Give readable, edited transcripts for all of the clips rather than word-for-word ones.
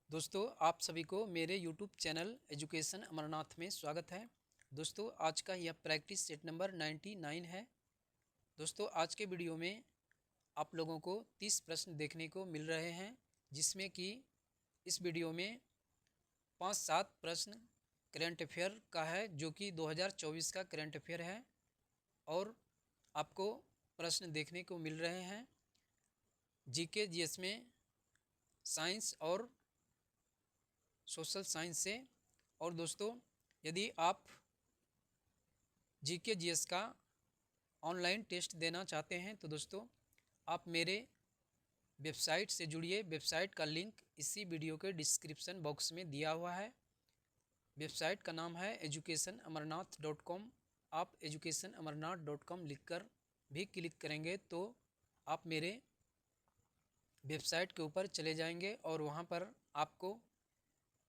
दोस्तों आप सभी को मेरे YouTube चैनल एजुकेशन अमरनाथ में स्वागत है। दोस्तों आज का यह प्रैक्टिस सेट नंबर 99 है। दोस्तों आज के वीडियो में आप लोगों को 30 प्रश्न देखने को मिल रहे हैं, जिसमें कि इस वीडियो में 5-7 प्रश्न करंट अफेयर का है, जो कि 2024 का करंट अफेयर है। और आपको प्रश्न देखने को मिल रहे हैं जीके जीएस में, साइंस और सोशल साइंस से। और दोस्तों यदि आप जीके जीएस का ऑनलाइन टेस्ट देना चाहते हैं तो दोस्तों आप मेरे वेबसाइट से जुड़िए। वेबसाइट का लिंक इसी वीडियो के डिस्क्रिप्शन बॉक्स में दिया हुआ है। वेबसाइट का नाम है educationamarnath.com। आप educationamarnath.com लिखकर भी क्लिक करेंगे तो आप मेरे वेबसाइट के ऊपर चले जाएंगे और वहां पर आपको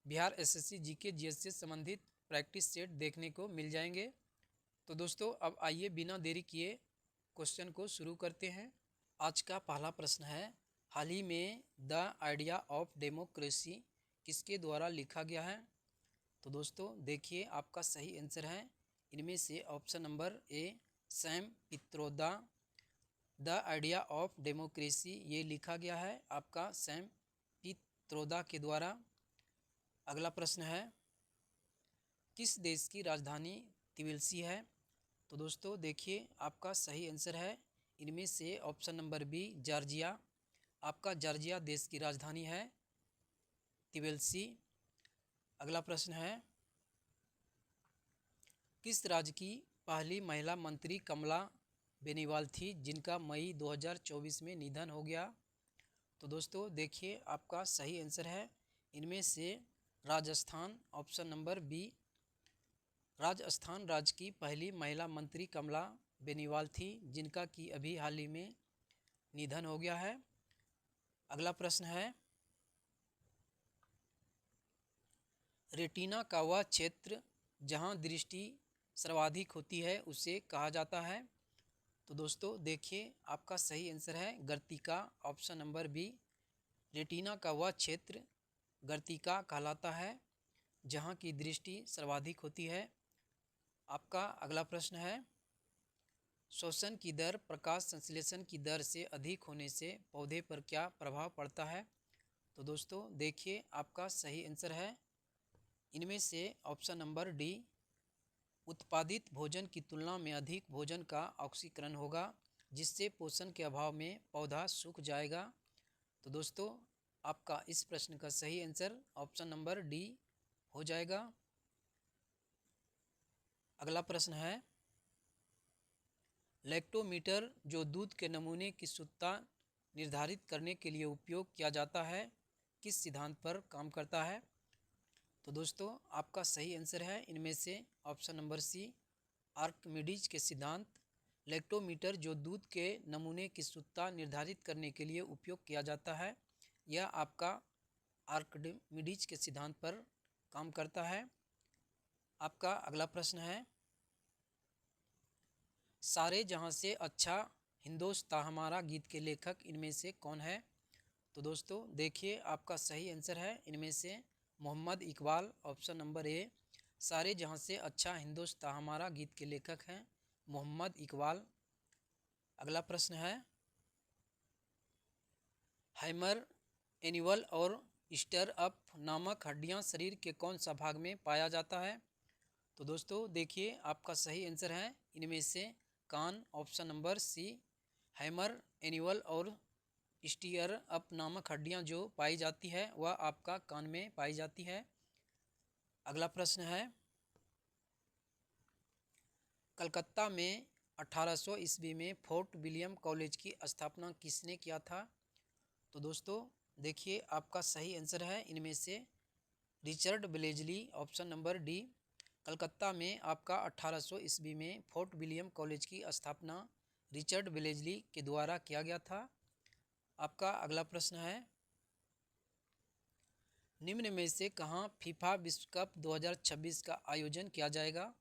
बिहार एसएससी जीके जीएस से संबंधित प्रैक्टिस सेट देखने को मिल जाएंगे। तो दोस्तों अब आइए बिना देरी किए क्वेश्चन को शुरू करते हैं। आज का पहला प्रश्न है, हाल ही में द आइडिया ऑफ डेमोक्रेसी किसके द्वारा लिखा गया है? तो दोस्तों देखिए आपका सही आंसर है इनमें से option number A, Sam Pitroda. The idea of democracy ये लिखा गया है आपका सैम पित्रोदा के द्वारा। अगला प्रश्न है, किस देश की राजधानी त्बिलिसी है? तो दोस्तों देखिए आपका सही आंसर है इनमें से ऑप्शन नंबर बी, जॉर्जिया। आपका जॉर्जिया देश की राजधानी है त्बिलिसी। अगला प्रश्न है, किस राज्य की पहली महिला मंत्री कमला बेनीवाल थी, जिनका मई 2024 में निधन हो गया? तो दोस्तों देखिए आपका सही आंसर है इनमें से Rajasthan, option number B. Rajasthan राज्य की पहली महिला मंत्री कमला बेनीवाल थी, जिनका कि अभी हाल ही में निधन हो गया है। अगला प्रश्न है, रेटिना का वह क्षेत्र जहां दृष्टि सर्वाधिक होती है उसे कहा जाता है? तो दोस्तों देखिए आपका सही आंसर है गर्तिका, ऑप्शन नंबर बी। रेटिना का वह क्षेत्र गर्तिका कहलाता है जहां की दृष्टि सर्वाधिक होती है। आपका अगला प्रश्न है, श्वसन की दर प्रकाश संश्लेषण की दर से अधिक होने से पौधे पर क्या प्रभाव पड़ता है? तो दोस्तों देखिए आपका सही आंसर है इनमें से ऑप्शन नंबर डी, उत्पादित भोजन की तुलना में अधिक भोजन का ऑक्सीकरण होगा, जिससे पोषण के अभाव में पौधा सूख जाएगा। तो दोस्तों आपका इस प्रश्न का सही आंसर ऑप्शन नंबर डी हो जाएगा। अगला प्रश्न है, लैक्टोमीटर जो दूध के नमूने की शुद्धता निर्धारित करने के लिए उपयोग किया जाता है, किस सिद्धांत पर काम करता है? तो दोस्तों आपका सही आंसर है इनमें से ऑप्शन नंबर सी, आर्किमिडीज के सिद्धांत। लैक्टोमीटर जो दूध के नमूने की शुद्धता निर्धारित करने के लिए उपयोग किया जाता है, यह आपका आर्किमिडीज के सिद्धांत पर काम करता है। आपका अगला प्रश्न है, सारे जहां से अच्छा हिंदोस्तां हमारा गीत के लेखक इनमें से कौन है? तो दोस्तों देखिए आपका सही आंसर है इनमें से Mohammad Iqbal, option number A. सारे जहां से अच्छा हिंदोस्तां हमारा गीत के लेखक हैं मोहम्मद इकबाल। अगला प्रश्न है, हैमर, एनिवल और स्टर अप नामक हड्डियां शरीर के कौन सा भाग में पाया जाता है? तो दोस्तों देखिए आपका सही आंसर है इनमें से कान, ऑप्शन नंबर सी। हैमर, एनिवल और स्टीयर अप नामक हड्डियां जो पाई जाती है वह आपका कान में पाई जाती है। अगला प्रश्न है, कलकत्ता में 1800 ईस्वी में फोर्ट विलियम कॉलेज की स्थापना किसने किया था? तो दोस्तों देखिए आपका सही आंसर है इनमें से Richard ब्लेजली, option number D. Calcutta में आपका 1800 ईस्वी में फोर्ट विलियम कॉलेज की स्थापना रिचर्ड ब्लेजली के द्वारा किया गया था। आपका अगला प्रश्न है, निम्न में से कहाँ फीफा विश्व कप 2026 का आयोजन किया जाएगा?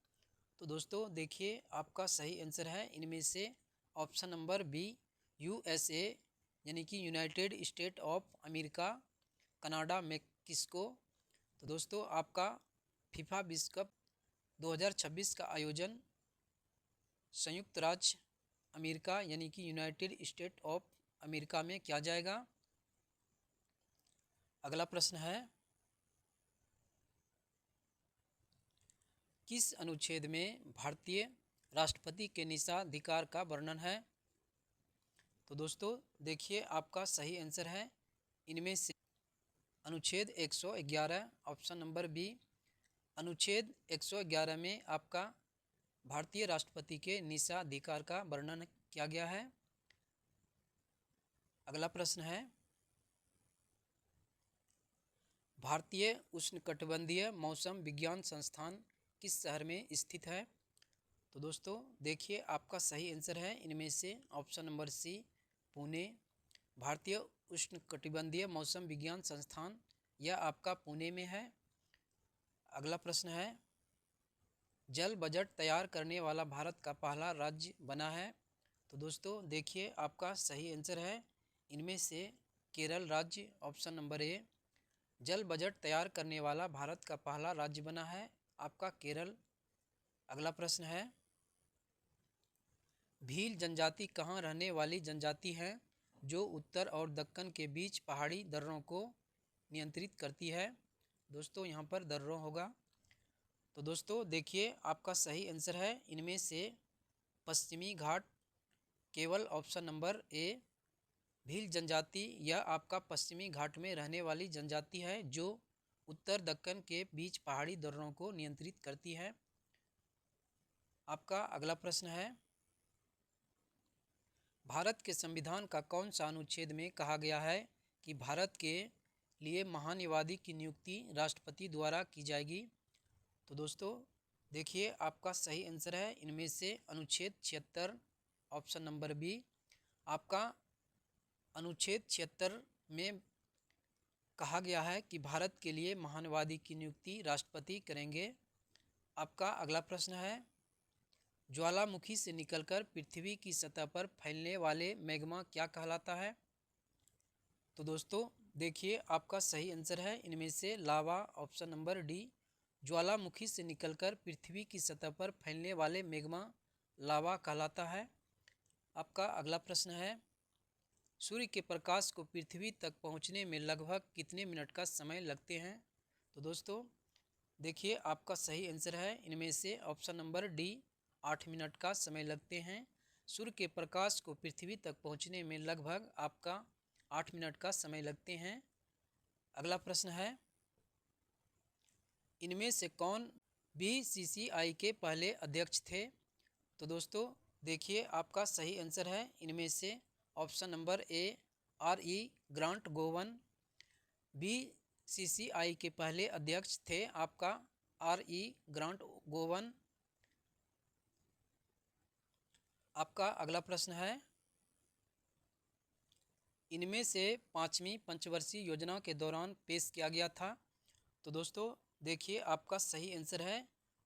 तो दोस्तों देखिए आपका सही आंसर है इनमें से ऑप्शन नंबर बी, यूएसए यानी कि United state of America, Canada, किसको? तो दोस्तों आपका फीफा विश्व कप 2026 का आयोजन संयुक्त राज्य अमेरिका यानी कि यूनाइटेड स्टेट ऑफ अमेरिका में किया जाएगा। अगला प्रश्न है, किस अनुच्छेद में भारतीय राष्ट्रपति के निषेधाधिकार का वर्णन है? तो दोस्तों देखिए आपका सही आंसर है इनमें से अनुच्छेद 111 ऑप्शन नंबर बी। अनुच्छेद 111 में आपका भारतीय राष्ट्रपति के निषेधाधिकार का वर्णन किया गया है। अगला प्रश्न है, भारतीय उष्णकटिबंधीय मौसम विज्ञान संस्थान किस शहर में स्थित है? तो दोस्तों देखिए आपका सही आंसर है इनमें से ऑप्शन नंबर सी पुणे। भारतीय उष्णकटिबंधीय मौसम विज्ञान संस्थान यह आपका पुणे में है। अगला प्रश्न है, जल बजट तैयार करने वाला भारत का पहला राज्य बना है? तो दोस्तों देखिए आपका सही आंसर है इनमें से केरल राज्य ऑप्शन नंबर ए। जल बजट तैयार करने वाला भारत का पहला राज्य बना है आपका केरल। अगला प्रश्न है, भील जनजाति कहाँ रहने वाली जनजाति है जो उत्तर और दक्कन के बीच पहाड़ी दर्रों को नियंत्रित करती है? दोस्तों यहाँ पर दर्रों होगा। तो दोस्तों देखिए आपका सही आंसर है इनमें से पश्चिमी घाट केवल ऑप्शन नंबर ए। भील जनजाति यह आपका पश्चिमी घाट में रहने वाली जनजाति है जो उत्तर दक्कन के बीच पहाड़ी दर्रों को नियंत्रित करती है। आपका अगला प्रश्न है, भारत के संविधान का कौन सा अनुच्छेद में कहा गया है कि भारत के लिए महान्यायवादी की नियुक्ति राष्ट्रपति द्वारा की जाएगी? तो दोस्तों देखिए आपका सही आंसर है इनमें से अनुच्छेद 76 ऑप्शन नंबर बी। आपका अनुच्छेद 76 में कहा गया है कि भारत के लिए महान्यायवादी की नियुक्ति राष्ट्रपति करेंगे। आपका अगला प्रश्न है, ज्वालामुखी से निकलकर पृथ्वी की सतह पर फैलने वाले मैग्मा क्या कहलाता है? तो दोस्तों देखिए आपका सही आंसर है इनमें से लावा ऑप्शन नंबर डी। ज्वालामुखी से निकलकर पृथ्वी की सतह पर फैलने वाले मैग्मा लावा कहलाता है। आपका अगला प्रश्न है, सूर्य के प्रकाश को पृथ्वी तक पहुंचने में लगभग कितने मिनट का समय लगते हैं? तो दोस्तों देखिए आपका सही आंसर है इनमें से ऑप्शन नंबर डी 8 मिनट का समय लगते हैं। सूर्य के प्रकाश को पृथ्वी तक पहुंचने में लगभग आपका 8 मिनट का समय लगते हैं। अगला प्रश्न है, इनमें से कौन बीसीसीआई के पहले अध्यक्ष थे? तो दोस्तों देखिए आपका सही आंसर है इनमें से option number A R E. Grant Govan. BCCI के पहले अध्यक्ष थे आपका आर.ई. ग्रांट गोवन। आपका अगला प्रश्न है, इनमें से पाँचवीं पंचवर्षीय योजना के दौरान पेश किया गया था? तो दोस्तों देखिए आपका सही आंसर है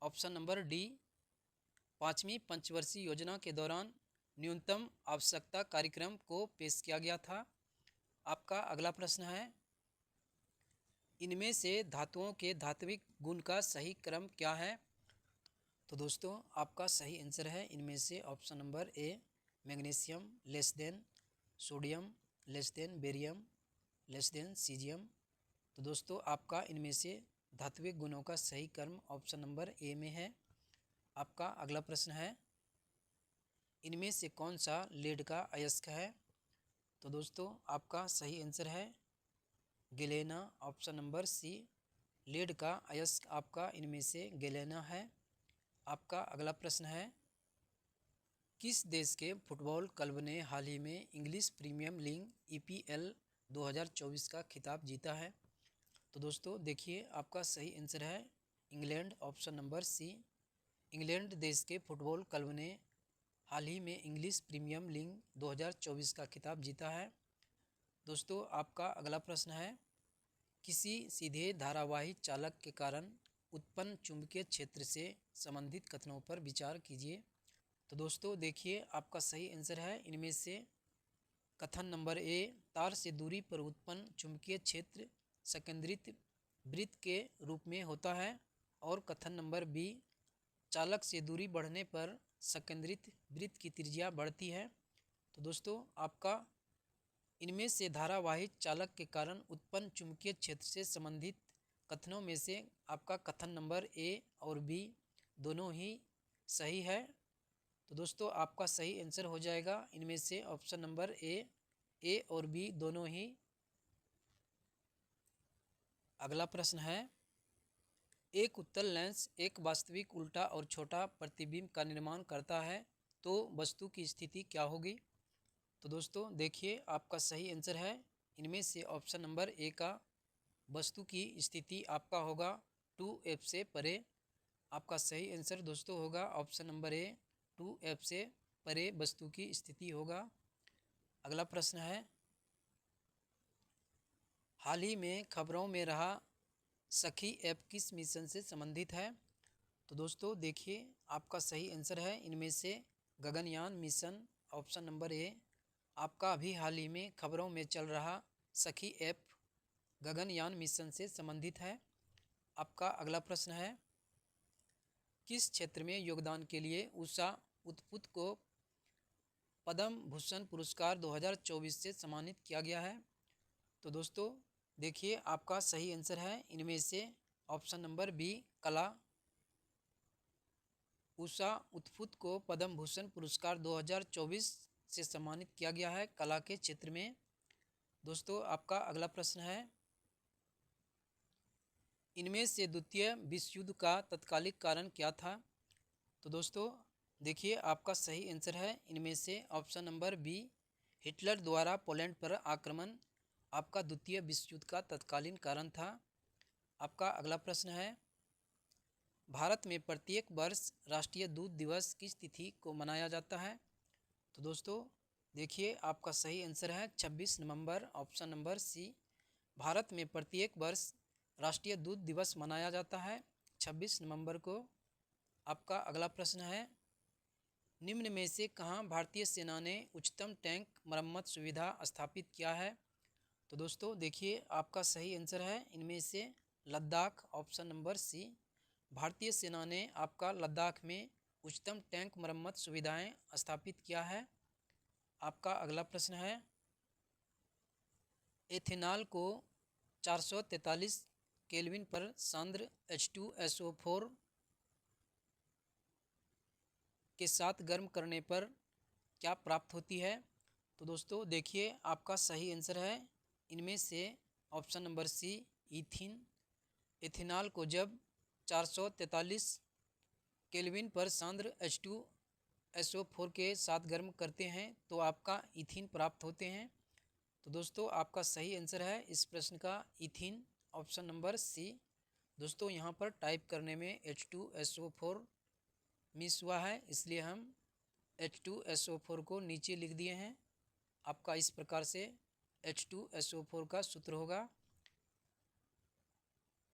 ऑप्शन नंबर डी। पाँचवीं पंचवर्षीय योजना के दौरान न्यूनतम आवश्यकता कार्यक्रम को पेश किया गया था। आपका अगला प्रश्न है, इनमें से धातुओं के धात्विक गुण का सही क्रम क्या है? तो दोस्तों आपका सही आंसर है इनमें से ऑप्शन नंबर ए magnesium less than sodium less than barium less than caesium. तो दोस्तों आपका इनमें से धात्विक गुणों का सही क्रम ऑप्शन नंबर ए में है। आपका अगला प्रश्न है, इनमें से कौन सा लेड का अयस्क है? तो दोस्तों आपका सही आंसर है गेलेना ऑप्शन नंबर सी। लेड का अयस्क आपका इनमें से गेलेना है। आपका अगला प्रश्न है, किस देश के फुटबॉल क्लब ने हाल ही में इंग्लिश प्रीमियर लीग EPL 2024 का खिताब जीता है? तो दोस्तों देखिए आपका सही आंसर है England option number C. England देश के फुटबॉल क्लब ने हाल ही में इंग्लिश प्रीमियर लीग 2024 का खिताब जीता है। दोस्तों आपका अगला प्रश्न है, किसी सीधे धारावाही चालक के कारण उत्पन्न चुंबकीय क्षेत्र से संबंधित कथनों पर विचार कीजिए। तो दोस्तों देखिए आपका सही आंसर है इनमें से कथन नंबर ए, तार से दूरी पर उत्पन्न चुंबकीय क्षेत्र संकेंद्रित वृत्त के रूप में होता है। और कथन नंबर बी, चालक से दूरी बढ़ने पर संकेंद्रित वृत्त की त्रिज्या बढ़ती है। तो दोस्तों आपका इनमें से धारावाहिक चालक के कारण उत्पन्न चुंबकीय क्षेत्र से संबंधित कथनों में से आपका कथन नंबर ए और बी दोनों ही सही है। तो दोस्तों आपका सही आंसर हो जाएगा इनमें से ऑप्शन नंबर ए और बी दोनों ही। अगला प्रश्न है, एक उत्तल लेंस एक वास्तविक उल्टा और छोटा प्रतिबिंब का निर्माण करता है, तो वस्तु की स्थिति क्या होगी? तो दोस्तों देखिए आपका सही आंसर है इनमें से ऑप्शन नंबर ए का, वस्तु की स्थिति आपका होगा 2f से परे। आपका सही आंसर दोस्तों होगा ऑप्शन नंबर ए, 2f से परे वस्तु की स्थिति होगा। अगला प्रश्न है, हाल ही में खबरों में रहा सखी ऐप किस मिशन से संबंधित है? तो दोस्तों देखिए आपका सही आंसर है इनमें से गगनयान मिशन, ऑप्शन नंबर ए आपका अभी हाल ही में खबरों में चल रहा सखी ऐप गगनयान मिशन से संबंधित है। आपका अगला प्रश्न है, किस क्षेत्र में योगदान के लिए उषा उत्पुत को पद्म भूषण पुरस्कार 2024 से सम्मानित किया गया है? तो दोस्तों देखिए आपका सही आंसर है इनमें से ऑप्शन नंबर बी कला। उषा उत्पुत को पद्म भूषण पुरस्कार 2024 से सम्मानित किया गया है कला के क्षेत्र में। दोस्तों आपका अगला प्रश्न है, इनमें से द्वितीय विश्व युद्ध का तत्कालिक कारण क्या था? तो दोस्तों देखिए आपका सही आंसर है इनमें से ऑप्शन नंबर बी हिटलर द्वारा पोलैंड पर आक्रमण आपका द्वितीय विश्व युद्ध का तत्कालीन कारण था। आपका अगला प्रश्न है, भारत में प्रत्येक वर्ष राष्ट्रीय दूध दिवस किस तिथि को मनाया जाता है? तो दोस्तों देखिए आपका सही आंसर है 26 नवंबर, ऑप्शन नंबर सी। भारत में प्रत्येक वर्ष राष्ट्रीय दूध दिवस मनाया जाता है 26 नवंबर को। आपका अगला प्रश्न है, निम्न में से कहाँ भारतीय सेना ने उच्चतम टैंक मरम्मत सुविधा स्थापित किया है? तो दोस्तों देखिए आपका सही आंसर है इनमें से लद्दाख, ऑप्शन नंबर सी। भारतीय सेना ने आपका लद्दाख में उच्चतम टैंक मरम्मत सुविधाएं स्थापित किया है। आपका अगला प्रश्न है, एथेनॉल को 443 केल्विन पर सांद्र H2SO4 के साथ गर्म करने पर क्या प्राप्त होती है? तो दोस्तों देखिए आपका सही आंसर है इनमें से option number C ethene. Ethanol को जब 443 केल्विन पर सांद्र H2SO4 के साथ गर्म करते हैं तो आपका ईथीन प्राप्त होते हैं। तो दोस्तों आपका सही आंसर है इस प्रश्न का ईथीन, ऑप्शन नंबर सी। दोस्तों यहाँ पर टाइप करने में H2SO4 मिस हुआ है इसलिए हम H2SO4 को नीचे लिख दिए हैं। आपका इस प्रकार से H2SO4 का सूत्र होगा